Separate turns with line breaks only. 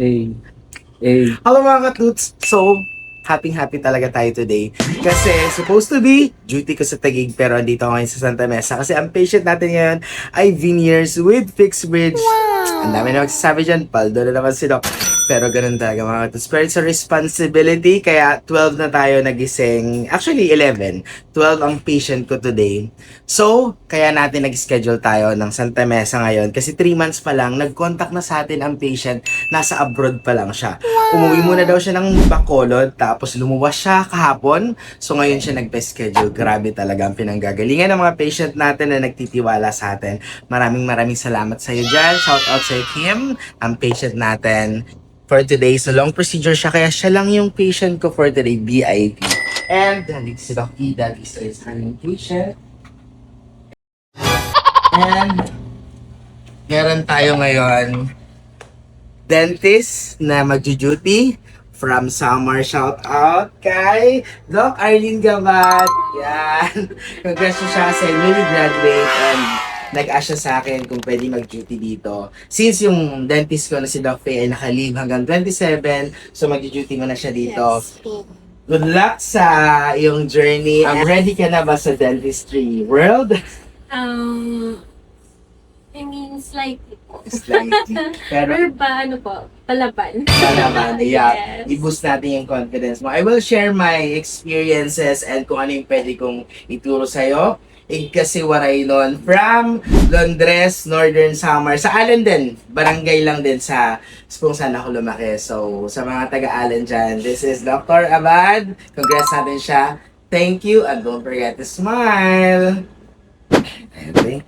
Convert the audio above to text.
Eh, Hello mga katuts! So, happy talaga tayo today. Kasi supposed to be duty ko sa Taguig pero andito ako ngayon sa Santa Mesa. Kasi ang patient natin ngayon ay veneers with fixed bridge. Ang dami na magsasabi dyan, paldo na naman si Doc. Pero ganun talaga mga katuts. Pero it's a responsibility, kaya 12 na tayo nagising. Actually, 11. 12 ang patient ko today. So, kaya natin nag-schedule tayo ng Santa Mesa ngayon. Kasi 3 months pa lang, nag-contact na sa atin ang patient. Nasa abroad pa lang siya. Umuwi muna daw siya ng Bacolod, tapos lumuwas siya kahapon. So ngayon siya nagpe-schedule. Grabe talaga ang pinanggagalingan ng mga patient natin na nagtitiwala sa atin. Maraming salamat sa iyo dyan. Shout out sa Kim, ang patient natin for today. So long procedure siya, kaya siya lang yung patient ko for today, VIP. And dito si Doc Ida, this is her new patient. And meron tayo ngayon dentist na magjo-duty from Samar. Shout out kay Doc Arlene Gabat. Yan. Congrats siya sa newly graduate and nag-ask siya sa akin kung pwede mag-duty dito. Since yung dentist ko na si Doc Faye ay naka-leave hanggang 27, so mag-duty mo na siya dito.
Yes.
Good luck sa iyong journey. Ready ka na ba sa dentistry world?
I mean, slightly po.
Slightly. Pero
Or ba, ano po, palaban.
naman, yeah.
Yes.
I-boost natin yung confidence mo. I will share my experiences and kung ano yung pwede kong ituro sa'yo. Kasi waray nun. From Londres, Northern Samar. Sa Allen din. Barangay lang din sa kung saan ako lumaki. So, sa mga taga-Allen dyan, this is Dr. Abad. Congrats natin siya. Thank you and don't forget to smile. Ayun,